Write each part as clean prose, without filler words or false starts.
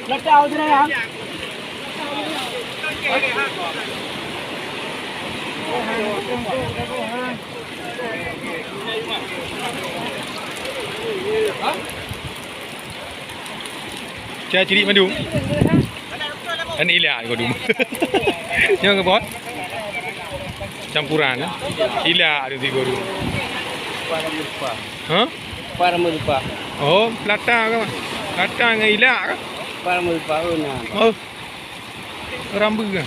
แล้วจะเอาที่ไหนครับแกจีดีมาดูอันนี้แหละก็ดูยังกับบอส Campuran. Ilak ada 3 tu. Paramupa. Ha? Paramupa. Oh, pelatang ke? Pelatang dengan ilak ke? Paramupa una. Oh. Rambu ke?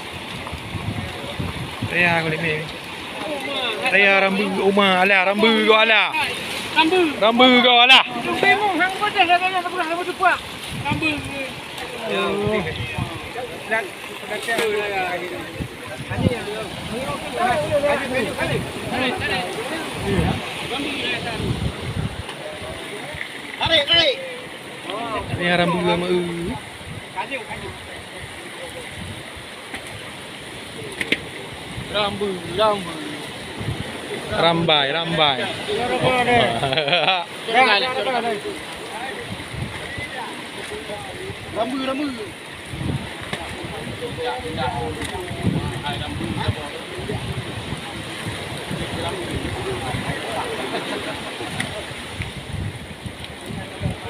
Saya aku ni. Saya rambu Umar ala rambu kau ala. Rambu kau ala. Memang hang bodoh dah nak pulang rambu tu puak. Rambu. Tarik. Saya rambu sama Rambu. Rambai. Rambu.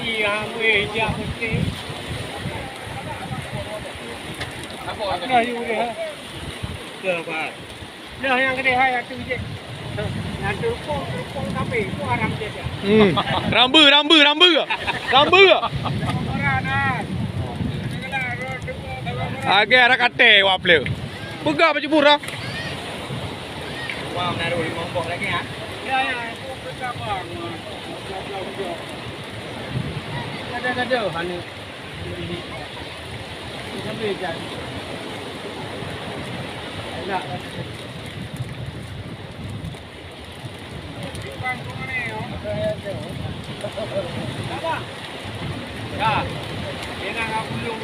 Iya, meja putih. Apa yang gede ha? Dah, Dah yang gede hai atu je. Nanti pong tapi pong haram je dia. Rambu. Orang dah. Agak ada kate waple. Buka baju pura. Wow, naruh 5 pong lagi ha. Ya, pong berapa? Ada hani. Sampai jadi. Enak. Apa? Ya. Dia nak gulung.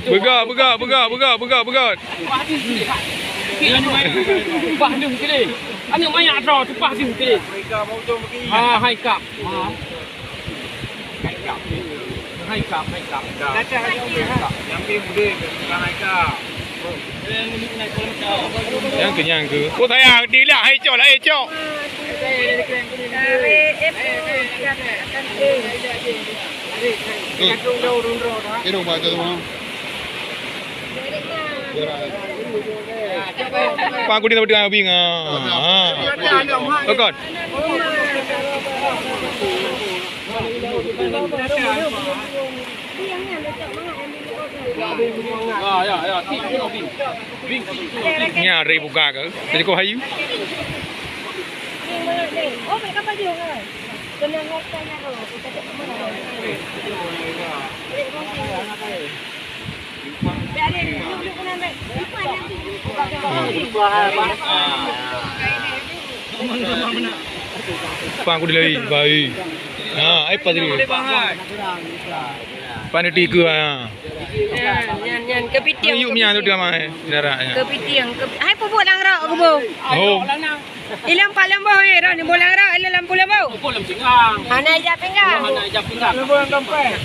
Begat. Tupah dia sekali. Anak banyak draw tupah dia sekali. Hai kap. Hai kap. Datang aja kap. Yang muda bukan hai kap. Yang kenyang ke? Oh sayang, dia lah hai cok lah, hai cok. Kira baca tu mana? Pak aku dia tengah bing ah. Kokot. Nya rei buka ke? Jadi kau hayu. Oh, mereka baju kan? Kena ngokai naro, kita tak mana. Biarin, duduk kena naik. Lupa nanti. Pak aku dia baik. Ha, ai padri. Paniti ke ah. Nyan kepitiang. Ayu nya tu dia mai daratnya. Kepitiang. Hai pupuk lang rak ke bo. Oh. Ilang palang bo ye rak ni bolang rak ilang lampu la bo. Bolam pinggang. Hanai ja pinggang. Bolam dompet.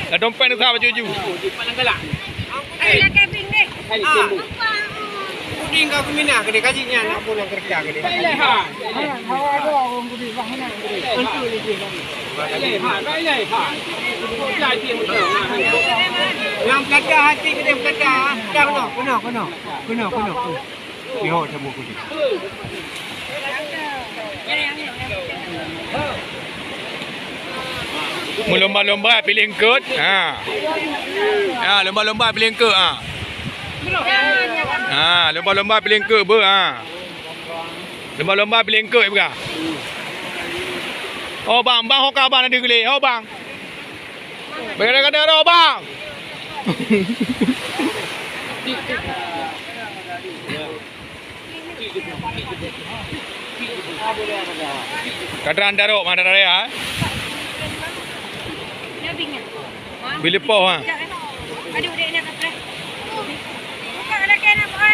Dah dompet ni sahabat cucu. Di palang galak. Ilang keping ni. Hai tembu. Kuding kau minah ke dia kajinya nak pulang kerja ke dia. Ha. Hawa ada orang kuding bang mana kuding. Antu lagi. Yang pelada hati kita pelada. Dah kena. Lihat semua kuding. Melomba-lomba pilih engkut. Lomba-lomba pilih engkut lomba-lomba pilih engkut ber Lomba-lomba pilih engkut ber. Oh bang hokar bang ada gele. Oh bang. Berkata-kata dah bang. Kadran darok mana raya Bila poh Aduh dek nak kata. Buka lagi nak apa?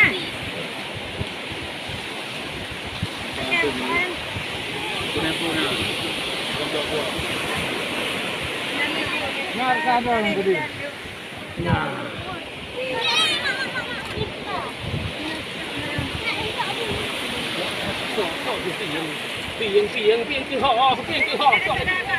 Nak sadar kuding. Nah. piêng piêng piêng piêng piêng piêng piêng piêng piêng piêng piêng piêng piêng piêng piêng piêng